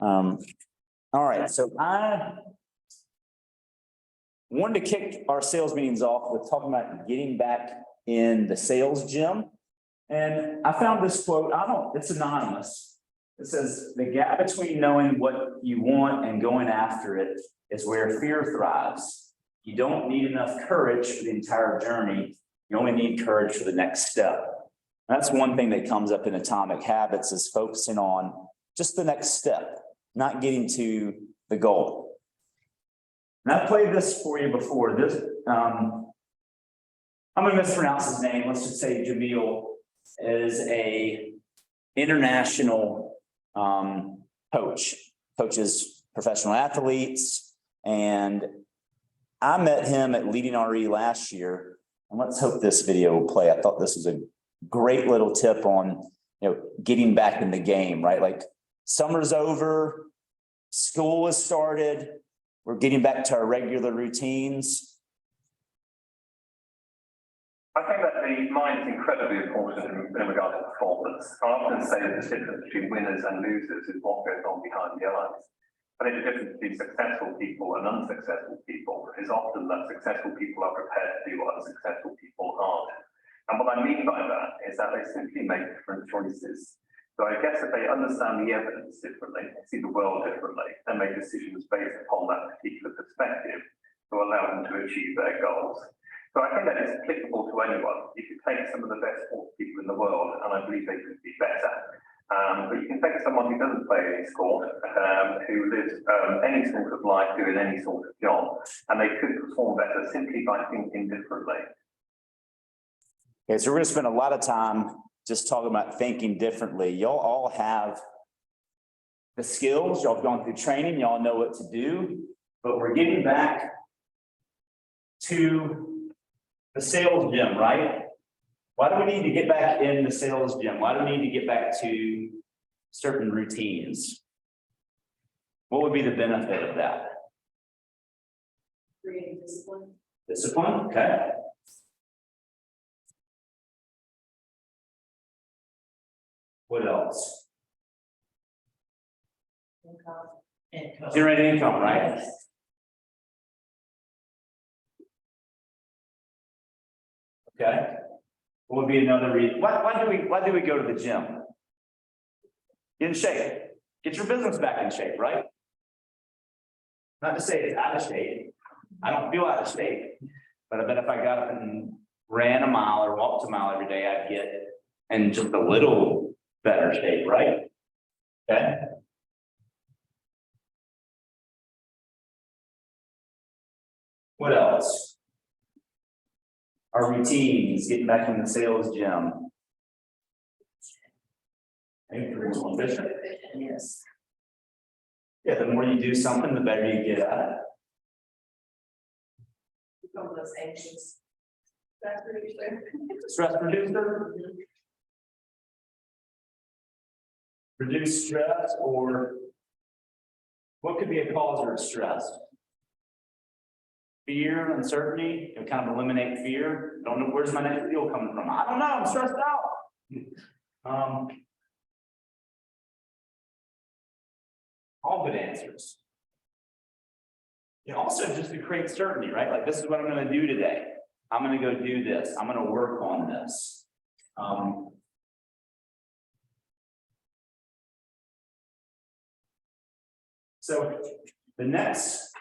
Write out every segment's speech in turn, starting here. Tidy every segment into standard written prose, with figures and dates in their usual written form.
All right, so I wanted to kick our sales meetings off with talking about getting back in the sales gym. And I found this quote, it's anonymous. It says, the gap between knowing what you want and going after it is where fear thrives. You don't need enough courage for the entire journey. You only need courage for the next step. That's one thing that comes up in Atomic Habits is focusing on just the next step, not getting to the goal. And I've played this for you before. This, I'm going to mispronounce his name. Let's just say Jamil is a international coach, coaches professional athletes. And I met him at Leading RE last year. And let's hope this video will play. I thought this was a great little tip on, getting back in the game, right? Like summer's over, school has started, we're getting back to our regular routines. I think that the mind is incredibly important in regard to performance. I often say that the difference between winners and losers is what goes on behind the eyes. I think the difference between successful people and unsuccessful people is often that successful people are prepared to do what unsuccessful people aren't. And what I mean by that is that they simply make different choices. So I guess if they understand the evidence differently, see the world differently, and make decisions based upon that particular perspective to allow them to achieve their goals. So I think that is applicable to anyone. You can take some of the best sports people in the world, and I believe they could be better. But you can take someone who doesn't play any sport, who lives any sort of life, doing any sort of job, and they could perform better simply by thinking differently. Okay, so we're going to spend a lot of time just talking about thinking differently. Y'all all have the skills, y'all have gone through training, y'all know what to do, but we're getting back to the sales gym, right? Why do we need to get back in the sales gym? Why do we need to get back to certain routines? What would be the benefit of that? Creating discipline. Discipline, okay. What else? Income. Generate income, right? Okay. What would be another reason? Why do we go to the gym? Get in shape. Get your business back in shape, right? Not to say it's out of shape. I don't feel out of shape, but I bet if I got up and ran a mile or walked a mile every day, I'd get in just a little better shape, right? Okay. What else? Our routines, getting back in the sales gym. Yes. Yeah, the more you do something, the better you get at it. Become less anxious. That's pretty clear. Stress reducer. Reduce stress, or what could be a cause of stress? Fear, uncertainty, kind of eliminate fear. Don't know where's my next deal coming from. I don't know, I'm stressed out. All good answers. Also just to create certainty, right? Like this is what I'm going to do today. I'm going to go do this. I'm going to work on this. So the next,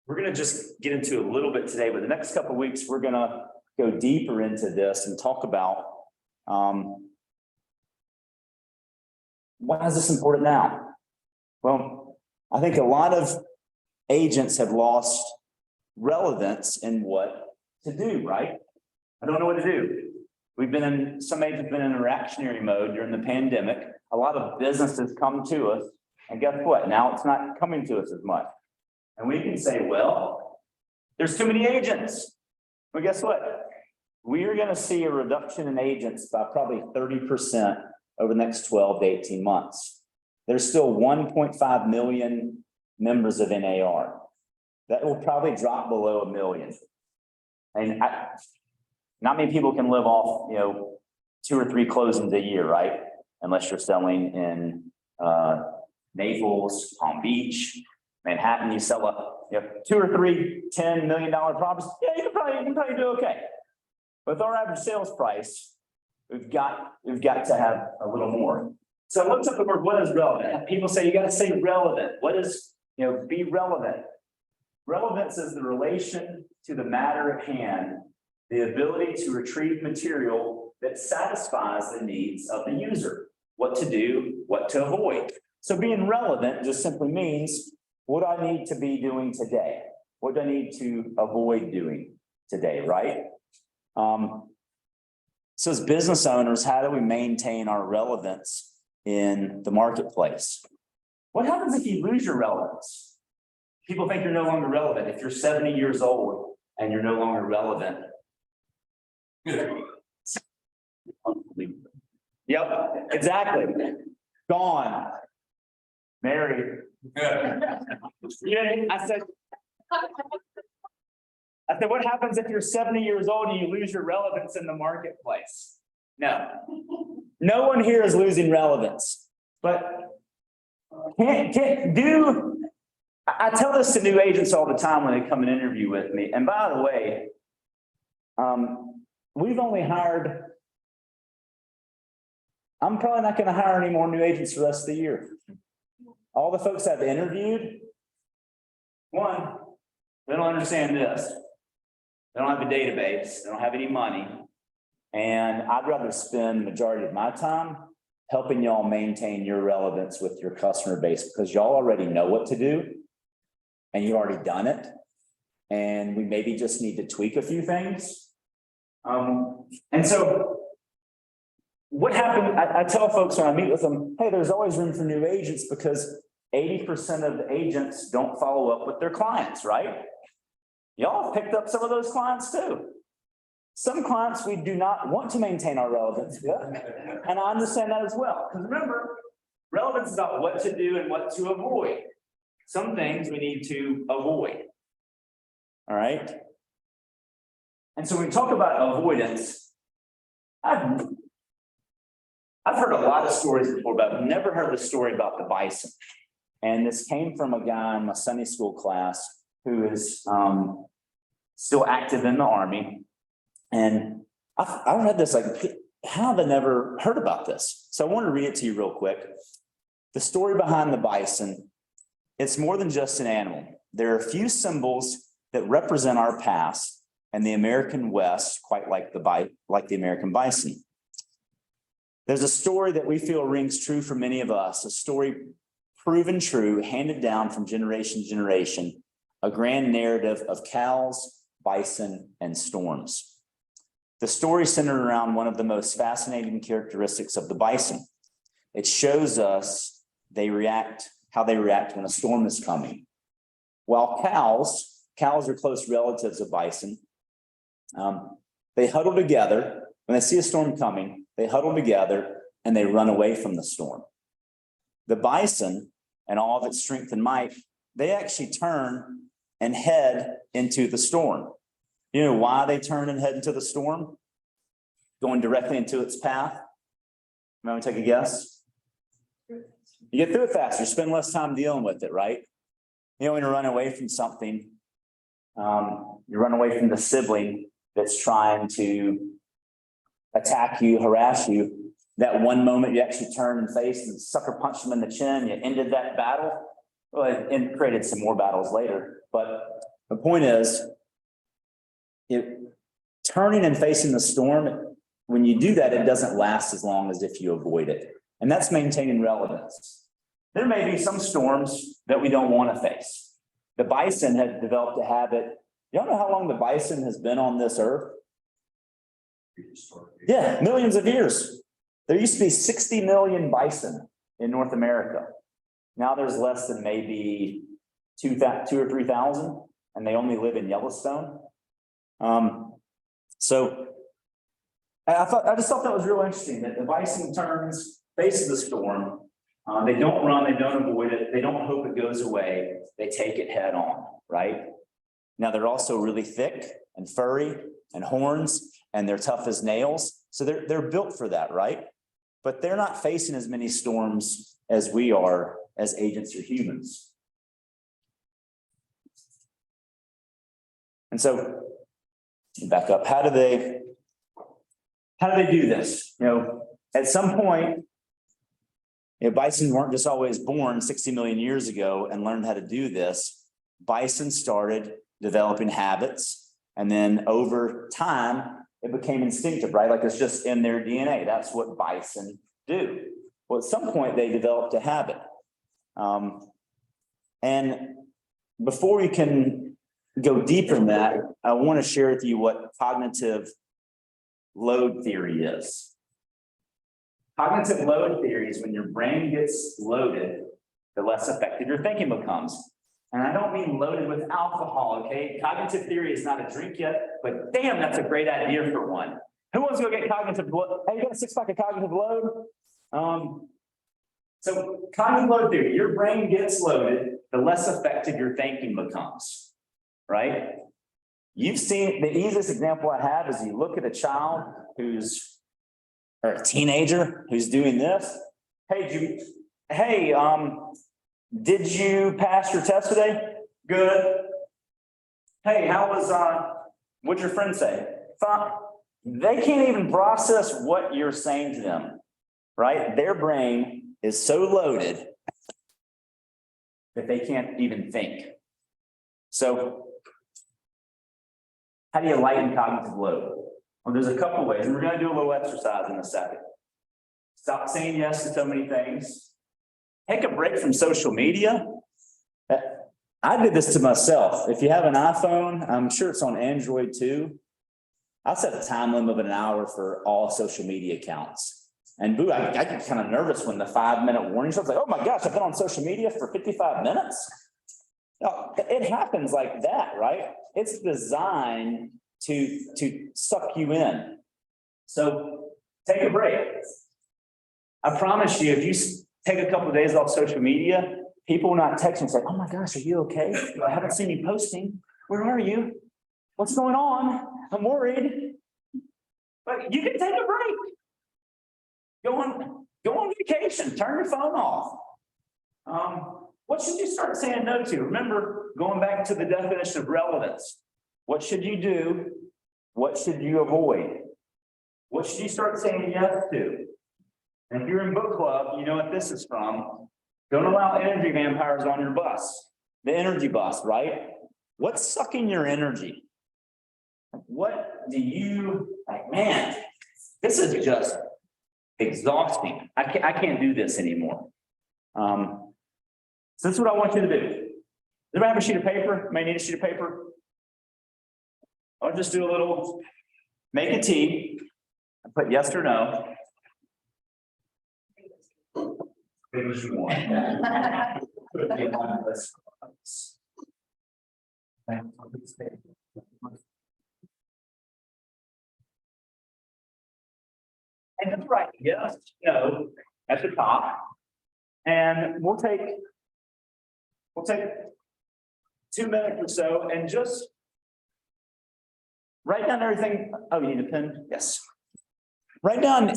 we're going to just get into a little bit today, but the next couple of weeks, we're going to go deeper into this and talk about why is this important now? Well, I think a lot of agents have lost relevance in what to do, right? I don't know what to do. Some agents have been in a reactionary mode during the pandemic. A lot of businesses come to us, and guess what? Now it's not coming to us as much. And we can say, well, there's too many agents. Well, guess what? We are going to see a reduction in agents by probably 30% over the next 12 to 18 months. There's still 1.5 million members of NAR. That will probably drop below 1 million. And not many people can live off, 2 or 3 closings a year, right? unless you're selling in Naples, Palm Beach, Manhattan. You sell two or three $10 million properties. Yeah, you can probably do okay. With our average sales price, we've got to have a little more. So I looked up the word, what is relevant? People say you got to say relevant. What is, be relevant? Relevance is the relation to the matter at hand, the ability to retrieve material that satisfies the needs of the user, what to do, what to avoid. So being relevant just simply means, what do I need to be doing today? What do I need to avoid doing today, right? So as business owners, how do we maintain our relevance in the marketplace? What happens if you lose your relevance? People think you're no longer relevant. If you're 70 years old and you're no longer relevant. Yep, exactly. Gone. Married. Yeah, I said, what happens if you're 70 years old and you lose your relevance in the marketplace? No one here is losing relevance, but I tell this to new agents all the time when they come and interview with me. And by the way, we've only hired, I'm probably not going to hire any more new agents the rest of the year. All the folks I've interviewed, one, they don't understand this. They don't have a database. They don't have any money. And I'd rather spend the majority of my time helping y'all maintain your relevance with your customer base, because y'all already know what to do and you've already done it. And we maybe just need to tweak a few things. And so what happened, I tell folks when I meet with them, hey, there's always room for new agents, because 80% of the agents don't follow up with their clients, right? Y'all have picked up some of those clients too. Some clients we do not want to maintain our relevance with, and I understand that as well. Because remember, relevance is about what to do and what to avoid. Some things we need to avoid. All right. And so when we talk about avoidance, I've heard a lot of stories before, but I've never heard a story about the bison. And this came from a guy in my Sunday school class who is still active in the Army. And I read this, like, how have I never heard about this? So I want to read it to you real quick. The story behind the bison, it's more than just an animal. There are a few symbols that represent our past and the American West, quite like the American bison. There's a story that we feel rings true for many of us, a story proven true, handed down from generation to generation, a grand narrative of cows, bison, and storms. The story centered around one of the most fascinating characteristics of the bison. It shows us how they react when a storm is coming. While cows are close relatives of bison, they huddle together. When they see a storm coming, they huddle together and they run away from the storm. The bison, and all of its strength and might, they actually turn and head into the storm. You know why they turn and head into the storm? Going directly into its path? You want to take a guess? You get through it faster, spend less time dealing with it, right? You know, when you run away from something, you run away from the sibling that's trying to attack you, harass you. That one moment you actually turn and face and sucker punch them in the chin, you ended that battle. Well, it created some more battles later. But the point is, turning and facing the storm, when you do that, it doesn't last as long as if you avoid it. And that's maintaining relevance. There may be some storms that we don't want to face. The bison had developed a habit. Y'all know how long the bison has been on this earth? Yeah, millions of years. There used to be 60 million bison in North America. Now there's less than maybe 2,000 or 3,000, and they only live in Yellowstone. So I just thought that was real interesting, that the bison faces the storm. They don't run, they don't avoid it, they don't hope it goes away. They take it head on, right? Now they're also really thick and furry and horns, and they're tough as nails. So they're built for that, right? but they're not facing as many storms as we are as agents or humans. And so, back up, how do they do this? You know, at some point, bison weren't just always born 60 million years ago and learned how to do this. Bison started developing habits, and then over time, it became instinctive, right? Like it's just in their DNA. That's what bison do. Well, at some point, they developed a habit. And before we can go deeper in that, I want to share with you what cognitive load theory is. Cognitive load theory is when your brain gets loaded, the less effective your thinking becomes. And I don't mean loaded with alcohol, okay? Cognitive theory is not a drink yet, but damn, that's a great idea for one. Who wants to go get cognitive load? Hey, you got a 6-pack of cognitive load? So cognitive load theory, your brain gets loaded, the less effective your thinking becomes, right? You've seen, the easiest example I have is you look at a child or a teenager who's doing this. Did you pass your test today? Good. Hey, what'd your friend say? Fine. They can't even process what you're saying to them, right? Their brain is so loaded that they can't even think. So how do you lighten cognitive load? Well, there's a couple ways, and we're going to do a little exercise in a second. Stop saying yes to so many things. Take a break from social media. I did this to myself. If you have an iPhone, I'm sure it's on Android too. I set a time limit of an hour for all social media accounts. And boo, I get kind of nervous when the 5-minute warning shows, like, oh my gosh, I've been on social media for 55 minutes. No, it happens like that, right? It's designed to suck you in. So take a break. I promise you, if you take a couple of days off social media, people will not text and say, oh my gosh, are you okay? I haven't seen you posting. Where are you? What's going on? I'm worried. But you can take a break. Go on vacation. Turn your phone off. What should you start saying no to? Remember, going back to the definition of relevance. What should you do? What should you avoid? What should you start saying yes to? And if you're in book club, you know what this is from. Don't allow energy vampires on your bus. The energy bus, right? What's sucking your energy? What do you, like, man, this is just exhausting. I can't do this anymore. So this is what I want you to do. Does anybody have a sheet of paper? May need a sheet of paper? I'll just do a little, make a T, and put yes or no. Big as you want. And just write yes, no at the top. And we'll take 2 minutes or so and just write down everything. Oh, you need a pen? Yes. Write down,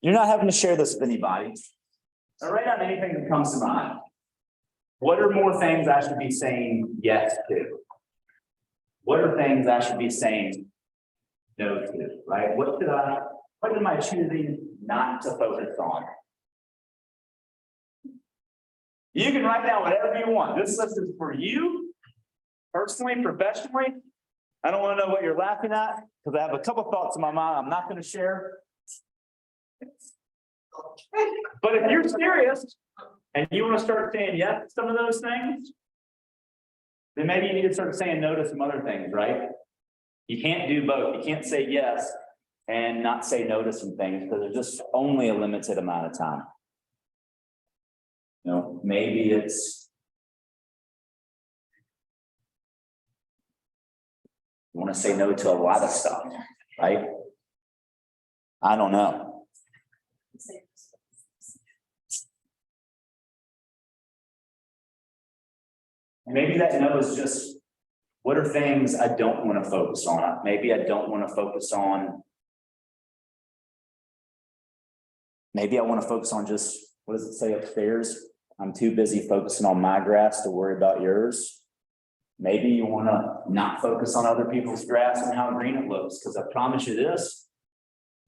you're not having to share this with anybody. So write down anything that comes to mind. What are more things I should be saying yes to? What are things I should be saying no to, right? What am I choosing not to focus on? You can write down whatever you want. This list is for you, personally, professionally. I don't want to know what you're laughing at, because I have a couple thoughts in my mind I'm not going to share. But if you're serious and you want to start saying yes to some of those things, then maybe you need to start saying no to some other things, right? You can't do both. You can't say yes and not say no to some things, because there's just only a limited amount of time. You know, maybe it's you want to say no to a lot of stuff, right? I don't know. Maybe that no is just, what are things I don't want to focus on? Maybe I don't want to focus on maybe I want to focus on just, what does it say upstairs? I'm too busy focusing on my grass to worry about yours. Maybe you want to not focus on other people's grass and how green it looks, because I promise you this,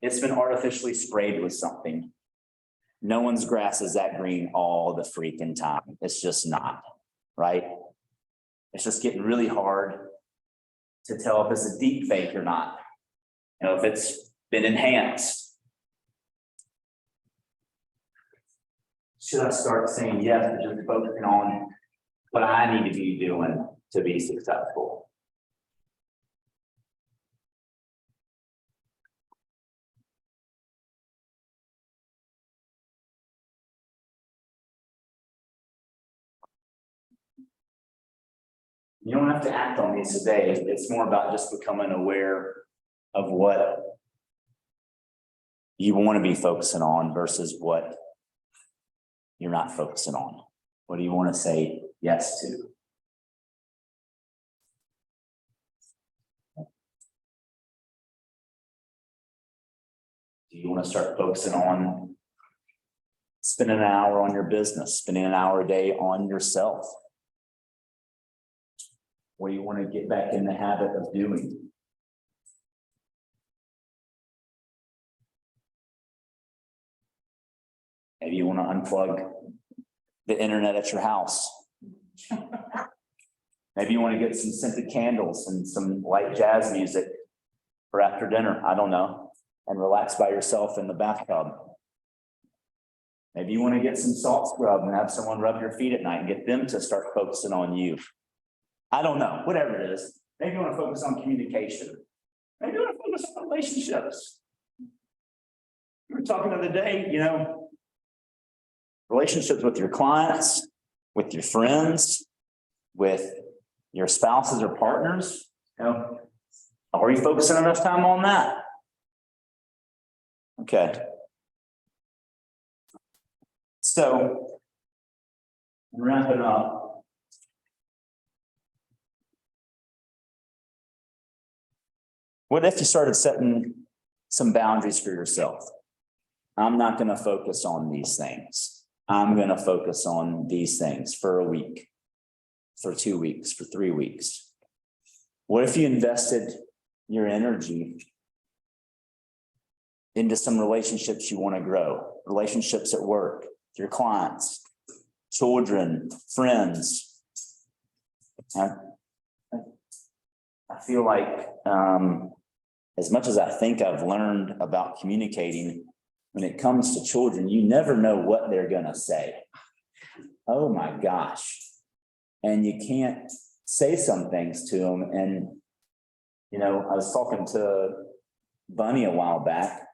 it's been artificially sprayed with something. No one's grass is that green all the freaking time. It's just not, right? It's just getting really hard to tell if it's a deep fake or not. You know, if it's been enhanced. Should I start saying yes, but just focusing on what I need to be doing to be successful? You don't have to act on these today. It's more about just becoming aware of what you want to be focusing on versus what you're not focusing on. What do you want to say yes to? Do you want to start focusing on spending an hour on your business, spending an hour a day on yourself? What do you want to get back in the habit of doing? Maybe you want to unplug the internet at your house. Maybe you want to get some scented candles and some light jazz music for after dinner. I don't know. And relax by yourself in the bathtub. Maybe you want to get some salt scrub and have someone rub your feet at night and get them to start focusing on you. I don't know, whatever it is. Maybe you want to focus on communication. Maybe you want to focus on relationships. We were talking the other day, you know, relationships with your clients, with your friends, with your spouses or partners. You know, are you focusing enough time on that? Okay. So, wrapping up. What if you started setting some boundaries for yourself? I'm not going to focus on these things. I'm going to focus on these things for a week, for 2 weeks, for 3 weeks. What if you invested your energy into some relationships you want to grow, relationships at work, your clients, children, friends? I feel like as much as I think I've learned about communicating, when it comes to children, you never know what they're going to say. Oh my gosh. And you can't say some things to them. And, you know, I was talking to Bunny a while back,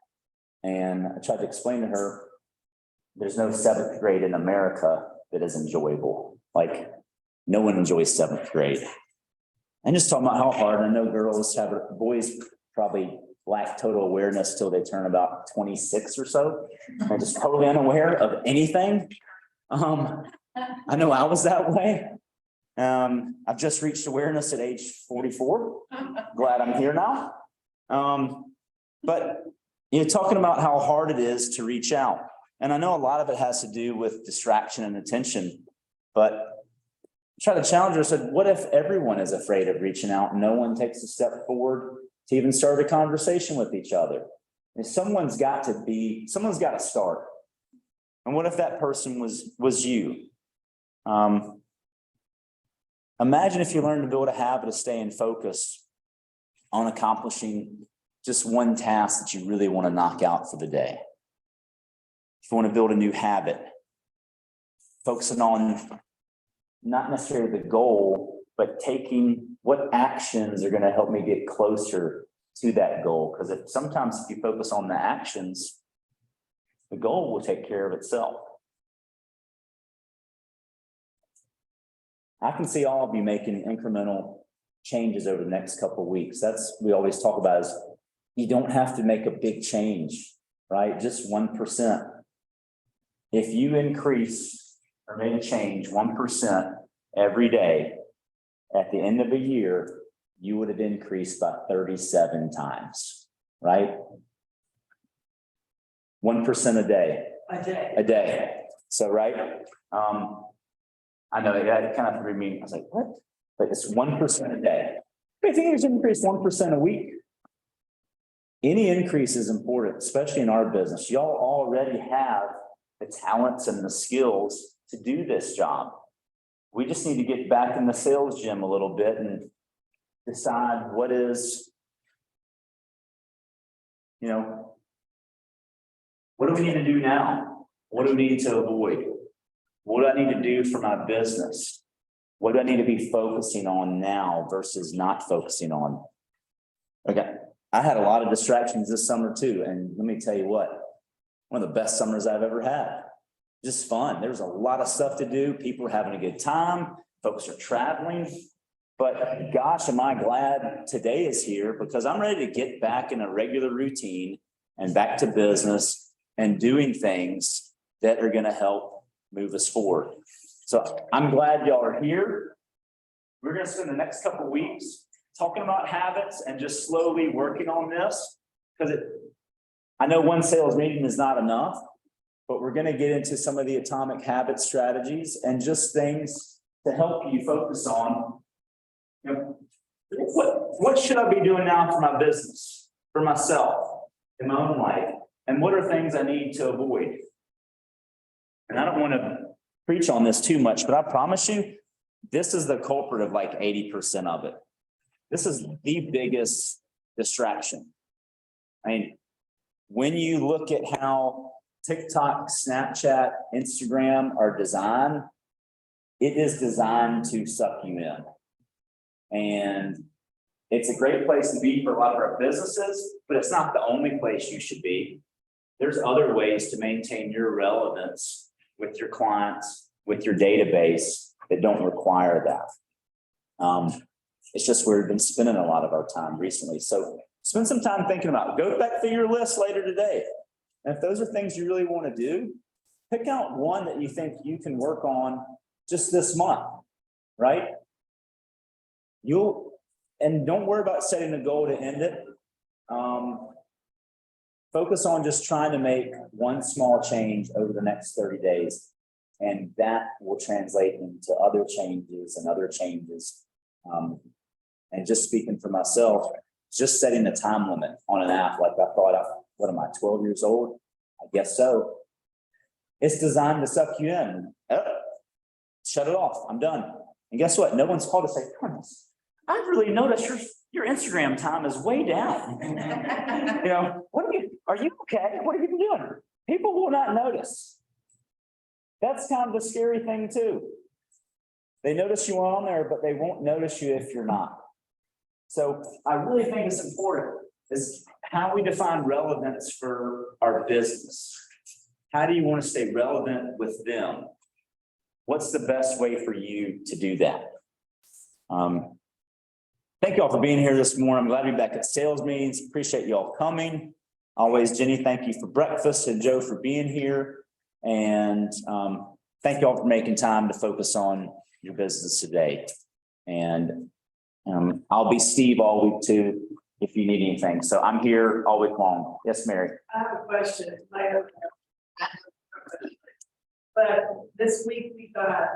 and I tried to explain to her, there's no 7th grade in America that is enjoyable. Like, no one enjoys 7th grade. And just talking about how hard, I know boys probably lack total awareness till they turn about 26 or so. They're just totally unaware of anything. I know I was that way. I've just reached awareness at age 44. Glad I'm here now. But you're talking about how hard it is to reach out. And I know a lot of it has to do with distraction and attention, but I try to challenge her. I said, what if everyone is afraid of reaching out and no one takes a step forward to even start a conversation with each other? And someone's got to start. And what if that person was you? Imagine if you learned to build a habit of staying focused on accomplishing just one task that you really want to knock out for the day. If you want to build a new habit, focusing on not necessarily the goal, but taking what actions are going to help me get closer to that goal. Because sometimes if you focus on the actions, the goal will take care of itself. I can see all of you making incremental changes over the next couple of weeks. That's we always talk about is you don't have to make a big change, right? Just 1%. If you increase or made a change 1% every day, at the end of a year, you would have increased by 37 times, right? 1% a day. A A day. So, right, I know that kind of threw me, I was like, what? But it's 1% a day. I think it's increased 1% a week. Any increase is important, especially in our business. Y'all already have the talents and the skills to do this job. We just need to get back in the sales gym a little bit and decide what is, you know, what do we need to do now? What do we need to avoid? What do I need to do for my business? What do I need to be focusing on now versus not focusing on? Okay, I had a lot of distractions this summer too, and let me tell you what, one of the best summers I've ever had. Just fun. There was a lot of stuff to do. People were having a good time. Folks are traveling. But gosh, am I glad today is here, because I'm ready to get back in a regular routine and back to business and doing things that are going to help move us forward. So I'm glad y'all are here. We're going to spend the next couple of weeks talking about habits and just slowly working on this, because I know one sales meeting is not enough, but we're going to get into some of the atomic habit strategies and just things to help you focus on, you know, what should I be doing now for my business, for myself, in my own life, and what are things I need to avoid? And I don't want to preach on this too much, but I promise you, this is the culprit of like 80% of it. This is the biggest distraction. I mean, when you look at how TikTok, Snapchat, Instagram are designed, it is designed to suck you in. And it's a great place to be for a lot of our businesses, but it's not the only place you should be. There's other ways to maintain your relevance with your clients, with your database, that don't require that. It's just where we've been spending a lot of our time recently. So spend some time thinking about it. Go back through your list later today. And if those are things you really want to do, pick out one that you think you can work on just this month, right? And don't worry about setting a goal to end it. Focus on just trying to make one small change over the next 30 days. And that will translate into other changes and other changes. And just speaking for myself, just setting a time limit on an app, like I thought, what am I, 12 years old? I guess so. It's designed to suck you in. Oh, shut it off. I'm done. And guess what? No one's called to say, Thomas, I've really noticed your Instagram time is way down. You know, are you okay? What have you been doing? People will not notice. That's kind of the scary thing too. They notice you on there, but they won't notice you if you're not. So I really think it's important is how we define relevance for our business. How do you want to stay relevant with them? What's the best way for you to do that? Thank you all for being here this morning. I'm glad to be back at sales meetings. Appreciate you all coming. Always, Jenny, thank you for breakfast, and Joe for being here. And thank you all for making time to focus on your business today. And I'll be Steve all week too, if you need anything. So I'm here all week long. Yes, Mary. I have a question. But this week we got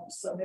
some